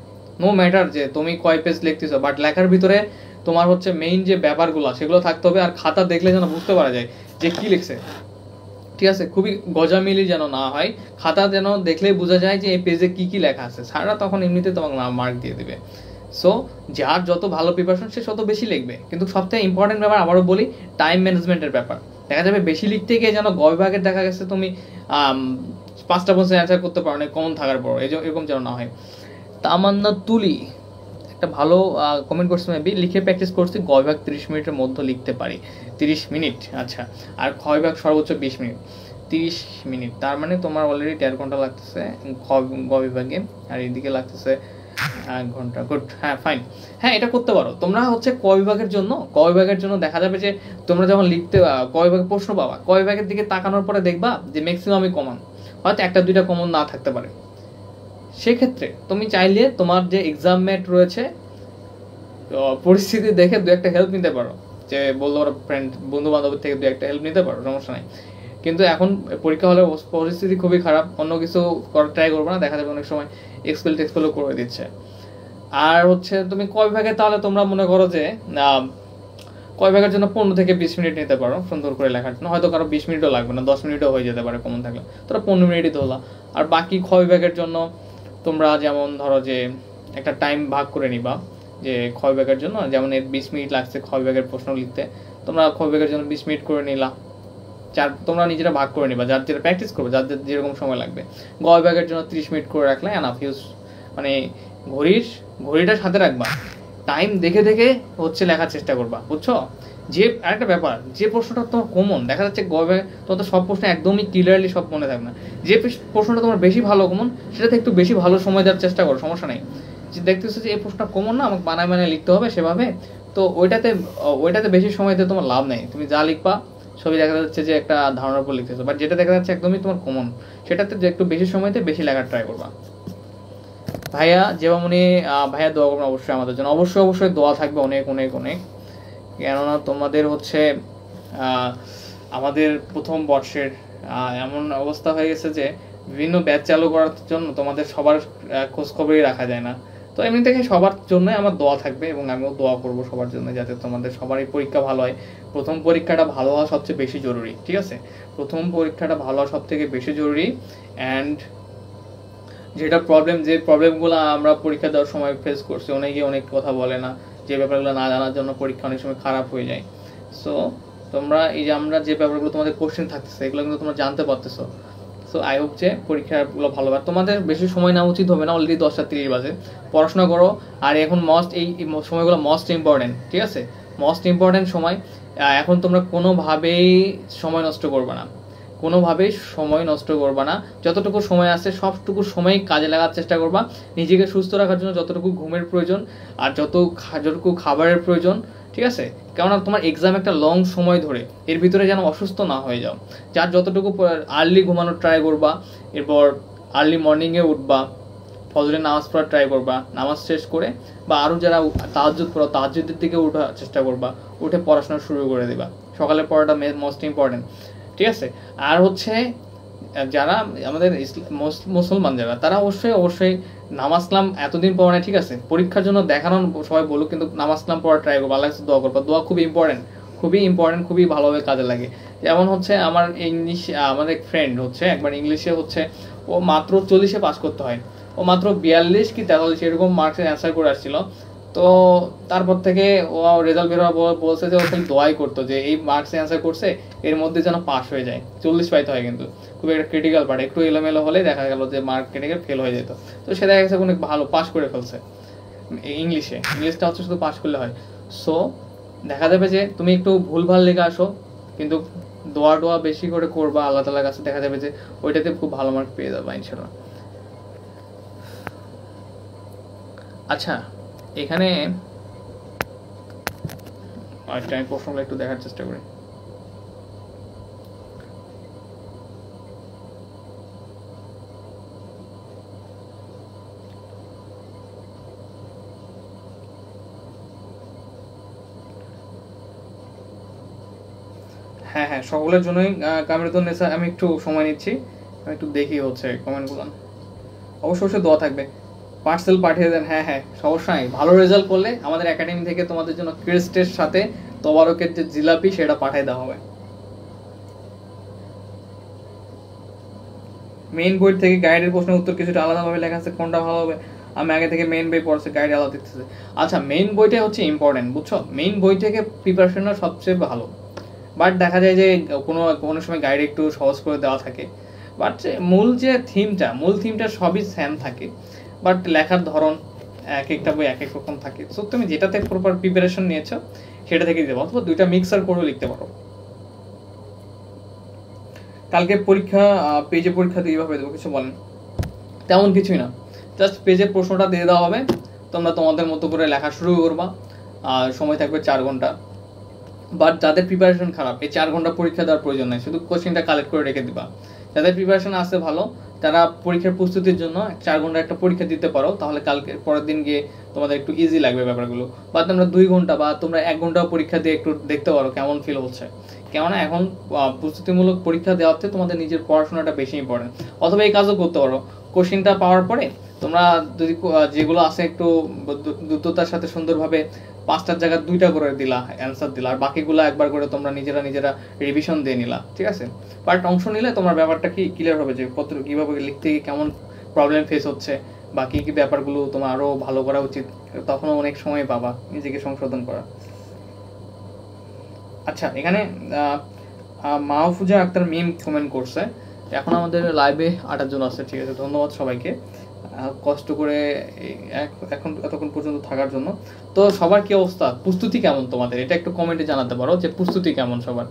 নো ম্যাটার যে তুমি কয় পেজ লিখতেছো, বাট লেখার ভিতরে তোমার হচ্ছে মেইন যে ব্যাপারগুলো সেগুলো থাকতে হবে। আর খাতা দেখলে যেন বুঝতে পারা যায় যে কি লিখছে, ঠিক আছে, খুবই গজামিলি যেন না হয়, খাতা যেন দেখলেই বোঝা যায় যে এই পেজে কি কি লেখা আছে, স্যাররা তখন এমনিতে তোমাকে মার্ক দিয়ে দেবে। সো যার যত ভালো প্রিপারেশন সে তত বেশি লিখবে, কিন্তু সবথেকে ইম্পর্টেন্ট ব্যাপার আবারও বলি, টাইম ম্যানেজমেন্টের ব্যাপার। দেখা যাবে বেশি লিখতে গিয়ে যেন গ বিভাগের দেখা গেছে তুমি 5টা প্রশ্ন অ্যান্সার করতে পারো না কমন থাকার পর, এরকম যেন না হয়। তামান্না তুলি একটা ভালো কমেন্ট করছি, মেবি লিখে প্র্যাকটিস করছি, গ বিভাগ 30 মিনিটের মধ্যে লিখতে পারি, 30 মিনিট, আচ্ছা, আর খ বিভাগ সর্বোচ্চ 20 মিনিট। 30 মিনিট, তার মানে তোমার অলরেডি 1.5 ঘন্টা লাগতেছে গ বিভাগে, আর এইদিকে লাগতেছে 1 ঘন্টা। গুড, হ্যাঁ ফাইন। হ্যাঁ, এটা করতে পারো তোমরা হচ্ছে ক বিভাগের জন্য দেখা যাবে যে তোমরা যখন লিখতে ক বিভাগের প্রশ্ন পাবা, ক বিভাগের দিকে তাকানোর পরে দেখবা যে ম্যাক্সিমামই কমন, হয়তো 1-2টা কমন না থাকতে পারে। সেক্ষেত্রে তুমি চাইলে তোমার যে এক্সাম মেট রয়েছে পরিস্থিতি দেখে 2-1টা হেল্প নিতে পারো, যে বলতে পারো ফ্রেন্ড বন্ধু বান্ধবের থেকে 2-1টা হেল্প নিতে পারো, সমস্যা নাই। কিন্তু এখন পরীক্ষা হলে পরিস্থিতি খুবই খারাপ, অন্য কিছু করার ট্রাই করবো না, দেখা যাবে অনেক সময় এক্সপেলও করে দিচ্ছে। আর হচ্ছে তুমি কয় ভাগে, তাহলে তোমরা মনে করো যে কয় ভাগের জন্য 15 থেকে 20 মিনিট নিতে পারো সুন্দর করে লেখার জন্য, হয়তো কারো 20 মিনিটও লাগবে না, 10 মিনিটও হয়ে যেতে পারে কমন থাকলে, তোরা 15 মিনিটই তোলা। আর বাকি ক্ষয় বিভাগের জন্য তোমরা যেমন ধরো যে একটা টাইম ভাগ করে নিবা, যে ক্ষয় বিভাগের জন্য যেমন 20 মিনিট লাগছে ক্ষয় বিভাগের প্রশ্ন লিখতে, তোমরা ক্ষয় বিভাগের জন্য 20 মিনিট করে নিলা, তোমরা নিজেরা ভাগ করে নিবা, যার যেটা প্র্যাকটিস করবে, যার যেরকম সময় লাগবে। গ বিভাগের জন্য 30 মিনিট করে রাখলে এনাফ ইউজ, মানে ঘড়িটা সাথে রাখবা, টাইম দেখে দেখে হচ্ছে লেখার চেষ্টা করবা, বুঝছো? যে আরেকটা ব্যাপার, যে প্রশ্নটা তোমার কমন দেখা যাচ্ছে গবে, তোমার তো সব প্রশ্ন একদমই ক্লিয়ারলি সব মনে থাকবে না, যে প্রশ্নটা তোমার বেশি ভালো কমন সেটাতে একটু বেশি ভালো সময় দেওয়ার চেষ্টা করো, সমস্যা নেই। যে দেখতেছো যে এই প্রশ্নটা কমন না, আমাকে বানায় লিখতে হবে সেভাবে, তো ওইটাতে বেশি সময় দিয়ে তোমার লাভ নেই। তুমি যা লিখবা সবই দেখা যাচ্ছে যে একটা ধারণার উপর লিখতেছো, বাট যেটা দেখা যাচ্ছে একদমই তোমার কমন, সেটাতে যে একটু বেশি সময়তে বেশি লেখার ট্রাই করবা। ভাইয়া যেমনই ভাইয়া দোয়া করবেন অবশ্যই আমাদের জন্য, অবশ্যই দোয়া থাকবে অনেক অনেক অনেক, কেননা তোমাদের হচ্ছে আমাদের প্রথম বর্ষের এমন অবস্থা হয়ে গেছে যে বিভিন্ন ব্যাচ চালু করার জন্য তোমাদের সবার খোঁজখবরই রাখা যায় না। তো এমনি থেকে সবার জন্যই আমার দোয়া থাকবে, এবং আমিও দোয়া করব সবার জন্য, যাতে তোমাদের সবারই পরীক্ষা ভালো হয়। প্রথম পরীক্ষাটা ভালো হওয়া সবচেয়ে বেশি জরুরি, ঠিক আছে? প্রথম পরীক্ষাটা ভালো হওয়া সব থেকে বেশি জরুরি। অ্যান্ড যে প্রবলেমগুলো আমরা পরীক্ষা দেওয়ার সময় ফেস করছি, অনেকে অনেক কথা বলে না, যে ব্যাপারগুলো না জানার জন্য পরীক্ষা অনেক সময় খারাপ হয়ে যায়। সো তোমরা এই যে আমরা যে ব্যাপারগুলো তোমাদের কোশ্চেন থাকতেছে এগুলো কিন্তু তোমরা জানতে পারতেছো। সো আই হোপ যে পরীক্ষাগুলো ভালো হবে। তোমাদের বেশি সময় নেওয়া উচিত হবে না, অলরেডি 10:30 বাজে, পড়াশোনা করো। আর এখন এই সময়গুলো মোস্ট ইম্পর্টেন্ট, ঠিক আছে? মোস্ট ইম্পর্টেন্ট সময়। এখন তোমরা কোনোভাবেই সময় নষ্ট করবে না, যতটুকু সময় আছে সবটুকু সময় কাজে লাগার চেষ্টা করবা, নিজেকে সুস্থ রাখার জন্য যতটুকু ঘুমের প্রয়োজন আর যতটুকু খাবারের প্রয়োজন, ঠিক আছে? কেননা তোমার এক্সাম একটা লং সময় ধরে, এর ভিতরে যেন অসুস্থ না হয়ে যাও। যার যতটুকু আর্লি ঘুমানোর ট্রাই করবা, এরপর আর্লি মর্নিংয়ে উঠবা, ফজরে নামাজ পড়ার ট্রাই করবা, নামাজ শেষ করে, বা আরও যারা তাহাজ্জুদ পড়ো তাহাজ্জুদের দিকে ওঠার চেষ্টা করবা, উঠে পড়াশোনা শুরু করে দেবা। সকালের পড়াটা মোস্ট ইম্পর্টেন্ট, ঠিক আছে? আর হচ্ছে যারা আমাদের মুসলমান যারা, তারা অবশ্যই নামাজ কালাম এতদিন পড়া নাই, ঠিক আছে? পরীক্ষার জন্য দেখানো সবাই বলুক, কিন্তু নামাজ কালাম পড়ার ট্রাই করবো, আল্লাহ কাছে দোয়া করবো। দোয়া খুবই ইম্পর্টেন্ট, খুবই ভালোভাবে কাজে লাগে। যেমন হচ্ছে আমার এক ফ্রেন্ড হচ্ছে একবার ইংলিশে হচ্ছে ও মাত্র 40-এ পাস করতে হয়, ও মাত্র 42 কি 43 এরকম মার্কসের অ্যান্সার করে আসছিল। তো তারপর থেকে ও রেজাল্ট বের হওয়ার বলছে যে ও খালি দোয়াই করতো যে এই মার্কসে অ্যান্সার করছে এর মধ্যে যেন পাস হয়ে যায়। 40 পাইতে হয়, কিন্তু খুবই একটা ক্রিটিক্যাল পার্ট, একটু এলোমেলো হলে দেখা গেল যে মার্ক কেটে ফেল হয়ে যেত। তো সে দেখা গেছে অনেক ভালো পাস করে ফেলছে ইংলিশটা হচ্ছে শুধু পাস করলে হয়। সো দেখা যাবে যে তুমি একটু ভুলভাল লেখা আসো, কিন্তু দোয়া বেশি করে করবা আল্লাহ তাআলার কাছে, দেখা যাবে যে ওইটাতে খুব ভালো মার্ক পেয়ে যাবে ইনশাআল্লাহ। আচ্ছা, এখানে আমি প্রশ্নগুলো একটু দেখার চেষ্টা করি। হ্যাঁ, সকলের জন্যই কামিরুদ্দিন, আমি একটু সময় নিচ্ছি, আমি একটু দেখি হচ্ছে কমেন্টগুলো। অবশ্যই দোয়া থাকবে, পার্সেল পাঠিয়ে দেন। হ্যাঁ, সমস্যা নেই। ভালো রেজাল্ট করলে আমাদের একাডেমি থেকে তোমাদের জন্য ক্রেস্টের সাথে তবারকের যে জিলাপি সেটা পাঠিয়ে দেওয়া হবে। মেইন বই থেকে গাইডের প্রশ্নের উত্তর কিছুটা আলাদাভাবে লেখা আছে, কোনটা ভালো হবে? আমি আগে থেকে মেইন বই পড়ছি, গাইড আলাদা দিতেছে। আচ্ছা, মেইন বইটাই হচ্ছে ইম্পর্টেন্ট, বুঝছো? মেইন বই থেকে প্রিপারেশনটা সবচেয়ে ভালো, বাট দেখা যায় যে কোনো সময় গাইড একটু সহজ করে দেওয়া থাকে, বাট মূল থিমটা সবই সেম থাকে, বাট লেখার ধরন এক একটা বই এক এক রকম থাকে। সো তুমি যেটাতে প্রপার প্রিপারেশন নিয়েছো সেটা থেকে দিতে পারো, অথবা দুইটা মিক্সার করেও লিখতে পারো। কালকে পরীক্ষা পেজে পরীক্ষা দিয়ে এইভাবে দেবো, কিছু বলেন? তেমন কিছুই না, জাস্ট পেজে প্রশ্নটা দিয়ে দেওয়া হবে, তোমরা তোমাদের মতো করে লেখা শুরু করবা, আর সময় থাকবে 4 ঘন্টা। বাট যাদের প্রিপারেশন খারাপ, এই 4 ঘন্টা পরীক্ষা দেওয়ার প্রয়োজন নেই, শুধু কোশ্চেনটা কালেক্ট করে রেখে দিবা। যাদের প্রিপারেশন আছে ভালো, তারা পরীক্ষার প্রস্তুতির জন্য 4 ঘন্টা একটা পরীক্ষা দিতে পারো, তাহলে কালকে পরের দিন গিয়ে তোমাদের একটু ইজি লাগবে ব্যাপারগুলো। বা তোমরা 2 ঘন্টা বা তোমরা 1 ঘন্টাও পরীক্ষা দিয়ে একটু দেখতে পারো কেমন ফিল হচ্ছে। কেননা এখন প্রস্তুতিমূলক পরীক্ষা দেওয়াতে তোমাদের নিজের পড়াশোনাটা বেশি ইম্পর্টেন্ট। অথবা এই কাজও করতে পারো, কোশ্চেনটা পাওয়ার পরে তোমরা যদি যেগুলো আছে একটু দ্রুততার সাথে সুন্দরভাবে 5টার জায়গায় 2টা করে দিলা, অ্যান্সার দিলা, আর বাকিগুলো একবার করে তোমরা নিজেরা রিভিশন দিয়ে নিলা, ঠিক আছে? বাট অংশ নিলে তোমার ব্যাপারটা কি ক্লিয়ার হবে যে পত্র কীভাবে লিখতে গিয়ে কেমন প্রবলেম ফেস হচ্ছে, বা কী কী ব্যাপারগুলো তোমার আরও ভালো করা উচিত, তখনও অনেক সময় পাবা নিজেকে সংশোধন করা। আচ্ছা, এখানে মাহফুজা আক্তার মিম কমেন্ট করছে, এখন আমাদের লাইভে 8 জন আছে, ঠিক আছে? ধন্যবাদ সবাইকে কষ্ট করে এখন এতক্ষণ পর্যন্ত থাকার জন্য। তো সবার কি অবস্থা, প্রস্তুতি কেমন তোমাদের, এটা একটু কমেন্টে জানাতে পারো যে প্রস্তুতি কেমন সবার।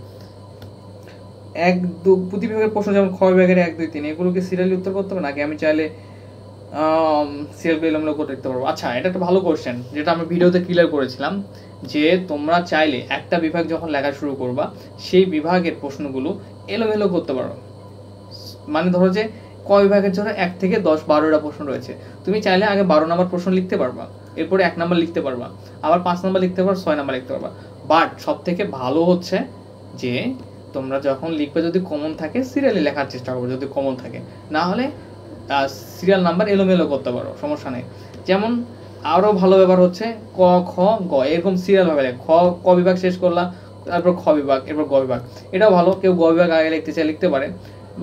1-2 প্রতি বিভাগের প্রশ্ন, যেমন খ বিভাগের 1, 2, 3 এগুলোকে সিরিয়ালি উত্তর করতে হবে নাকি আমি চাইলে সিরিয়াল এলোমেলো করে দেখতে পারবো? আচ্ছা, এটা একটা ভালো কোয়েশ্চেন, যেটা আমি ভিডিওতে ক্লিয়ার করেছিলাম, যে তোমরা চাইলে একটা বিভাগ যখন লেখা শুরু করবা, সেই বিভাগের প্রশ্নগুলো এলোমেলো করতে পারো। মানে ধরো যে ক বিভাগের জন্য 1 থেকে 10, 12টা প্রশ্ন রয়েছে, তুমি চাইলে আগে 12 নম্বর প্রশ্ন লিখতে পারবা, এরপরে 1 নম্বর লিখতে পারবা, আবার 5 নম্বর লিখতে পারবা, 6 নম্বর লিখতে পারবা। বাট সব থেকে ভালো হচ্ছে যে তোমরা যখন লিখবে, যদি কমন থাকে সিরিয়ালি লেখার চেষ্টা করবে, যদি কমন থাকে, না হলে সিরিয়াল নাম্বার এলোমেলো করতে পারো, সমস্যা নেই। যেমন আরও ভালো ব্যাপার হচ্ছে ক, খ, গ এরকম সিরিয়ালভাবে লেখ, ক বিভাগ শেষ করলা, তারপর খ বিভাগ, এরপর গ বিভাগ, এটাও ভালো। কেউ গ বিভাগ আগে লিখতে চাই লিখতে পারে,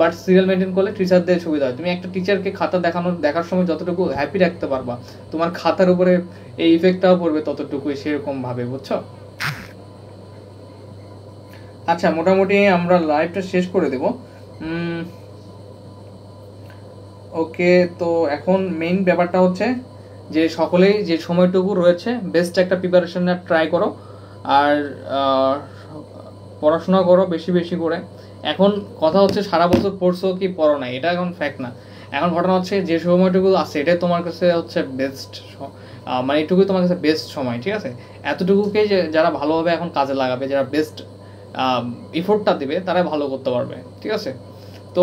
বাট সিরিয়াল মেনটেন করলে টিচারদের সুবিধা হয়। তুমি একটা টিচারকে খাতা দেখার সময় যতটুকু হ্যাপি রাখতে পারবা, তোমার খাতার উপরে এই ইফেক্টটাও পড়বে ততটুকুই, সেরকম ভাবে, বুঝছো? আচ্ছা, মোটামুটি আমরা লাইভটা শেষ করে দেব। ওকে, তো এখন মেইন ব্যাপারটা হচ্ছে যে সকলেই যে সময়টুকু রয়েছে বেস্ট একটা প্রিপারেশন ট্রাই করো, আর পড়াশোনা করো বেশি বেশি করে। এখন কথা হচ্ছে সারা বছর পড়ছো কি পড়ো নাই, এটা এখন ফ্যাক্ট না। এখন ঘটনা হচ্ছে যে সময়টুকু আছে এটাই তোমার কাছে হচ্ছে বেস্ট, মানে এটুকুই তোমার কাছে বেস্ট সময়, ঠিক আছে? এতটুকুকে যারা ভালোভাবে এখন কাজে লাগাবে, যারা বেস্ট এফোর্টটা দেবে, তারা ভালো করতে পারবে, ঠিক আছে? তো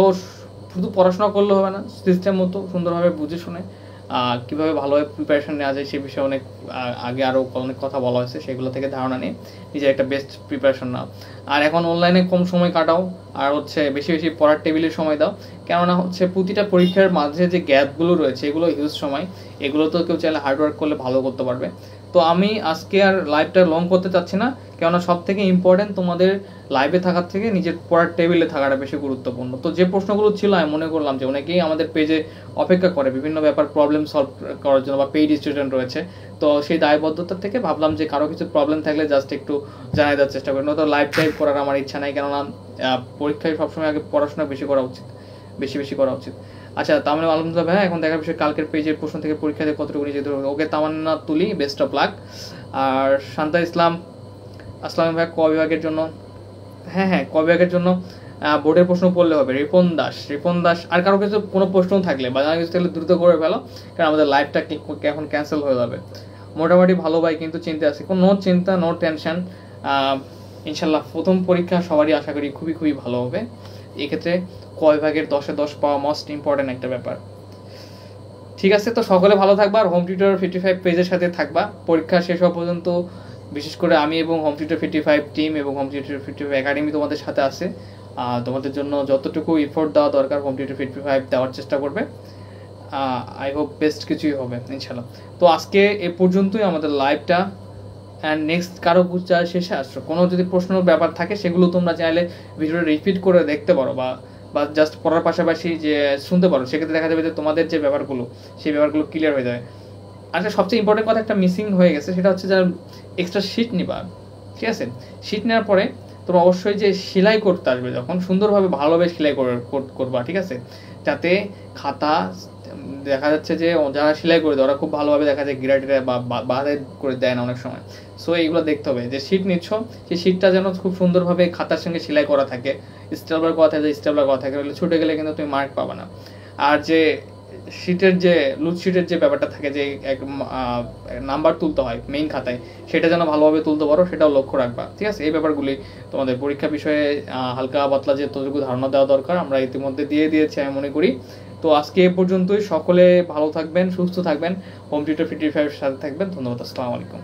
শুধু পড়াশোনা করলে হবে না, সিস্টেম মতো সুন্দরভাবে বুঝে শুনে কীভাবে ভালোভাবে প্রিপারেশন নেওয়া যায় সে বিষয়ে অনেক আগে আরও অনেক কথা বলা হয়েছে, সেগুলো থেকে ধারণা নিয়ে নিজের একটা বেস্ট প্রিপারেশন নাও। আর এখন অনলাইনে কম সময় কাটাও, আর হচ্ছে বেশি বেশি পড়ার টেবিলে সময় দাও, কেননা হচ্ছে প্রতিটা পরীক্ষার মাঝে যে গ্যাপগুলো রয়েছে এগুলো হিউজ সময়, এগুলো তো কেউ চাইলে হার্ডওয়ার্ক করলে ভালো করতে পারবে। তো আমি আজকে আর লাইভটা লং করতে চাচ্ছি না, কেননা সব থেকে ইম্পর্টেন্ট তোমাদের লাইভে থাকার থেকে নিজের পড়ার টেবিলে থাকাটা বেশি গুরুত্বপূর্ণ। তো যে প্রশ্নগুলো ছিল আমি মনে করলাম যে অনেকেই আমাদের পেজে অপেক্ষা করে বিভিন্ন ব্যাপার প্রবলেম সলভ করার জন্য, বা পেইড স্টুডেন্ট রয়েছে, তো সেই দায়বদ্ধতা থেকে ভাবলাম যে কারো কিছু প্রবলেম থাকলে জাস্ট একটু জানিয়ে দেওয়ার চেষ্টা করি। নয়তো লাইভ টাইপ করার আমার ইচ্ছা নাই, কেননা পরীক্ষায় সবসময় আগে পড়াশোনা বেশি করা উচিত, বেশি বেশি করা উচিত। আচ্ছা, তাহলে আলহামদুলিল্লাহ ভাই, এখন দেখার বিষয় কালকের পেজের প্রশ্ন থেকে পরীক্ষা দিয়ে কতটুকু নিজে ধরবে। ওকে, তামান্না তুলি, বেস্ট অফ লাক। আর শান্তা ইসলাম, আসসালাম ভাই, ক বিভাগের জন্য, হ্যাঁ ক বিভাগের জন্য বোর্ডের প্রশ্ন পড়লে হবে। রিপন দাস, আর কারো কিছু কোনো প্রশ্ন থাকলে বা জানা কিছু থাকলে দ্রুত করে ফেলো, কারণ আমাদের লাইভটা এখন ক্যান্সেল হয়ে যাবে। মোটামুটি ভালো ভাই, কিন্তু চিন্তা আছে, কোনো নো চিন্তা, নো টেনশন। ইনশাল্লাহ প্রথম পরীক্ষা সবারই আশা করি খুবই খুবই ভালো হবে। এক্ষেত্রে ক বিভাগের 10-এ 10 পাওয়া মোস্ট ইম্পর্টেন্ট একটা ব্যাপার। ঠিক আছে, তো সকলে ভালো থাকবা, আর হোম টিউটর 55 পেজের সাথে থাকবা পরীক্ষা শেষ হওয়া পর্যন্ত। বিশেষ করে আমি এবং হোম টিউটর 55 টিম এবং হোম টিউটর 55 একাডেমি তোমাদের সাথে আছে। তোমাদের জন্য যতটুকু এফোর্ট দেওয়া দরকার হোম টিউটর 55 দেওয়ার চেষ্টা করবে। আই হোপ বেস্ট কিছুই হবে ইনশাল্লাহ। তো আজকে এ পর্যন্তই আমাদের লাইভটা, অ্যান্ড নেক্সট কারো চার শেষে আসছো, কোনো যদি প্রশ্নের ব্যাপার থাকে সেগুলো তোমরা চাইলে ভিডিওটা রিপিট করে দেখতে পারো, বা জাস্ট পড়ার পাশাপাশি যে শুনতে পারো, সেক্ষেত্রে দেখা যাবে যে তোমাদের যে ব্যাপারগুলো সেই ব্যাপারগুলো ক্লিয়ার হয়ে যাবে। আচ্ছা, সবচেয়ে ইম্পর্টেন্ট কথা একটা মিসিং হয়ে গেছে, সেটা হচ্ছে যারা এক্সট্রা শিট নিবা, ঠিক আছে? শিট নেওয়ার পরে তোমরা অবশ্যই যে সেলাই করতে আসবে, যখন সুন্দরভাবে ভালোভাবে সেলাই করবা, ঠিক আছে? যাতে খাতা দেখা যাচ্ছে যে যারা সেলাই করে দেয় ওরা খুব ভালোভাবে দেখা যায় গিরাটিরা বা বাঁধে করে দেয় না অনেক সময়। সো এইগুলো দেখতে হবে যে শিট নিচ্ছ সেই শিটটা যেন খুব সুন্দরভাবে খাতার সঙ্গে সেলাই করা থাকে, স্টেপলার করা থাকে, স্টেপলার করা থাকে, ছুটে গেলে কিন্তু তুমি মার্ক পাবে না। আর যে শিটের যে লুজ শিটের যে ব্যাপারটা থাকে যে এক নাম্বার তুলতে হয় মেইন খাতায়, সেটা যেন ভালোভাবে তুলতে পারো, সেটাও লক্ষ্য রাখবা, ঠিক আছে? এই ব্যাপারগুলি তোমাদের পরীক্ষা বিষয়ে হালকা পাতলা যে যতটুকু ধারণা দেওয়া দরকার আমরা ইতিমধ্যে দিয়ে দিয়েছি আমি মনে করি। তো আজকে এ পর্যন্তই, সকলে ভালো থাকবেন, সুস্থ থাকবেন, হোম টিউটর 55 সাথে থাকবেন। ধন্যবাদ, আসসালামু আলাইকুম।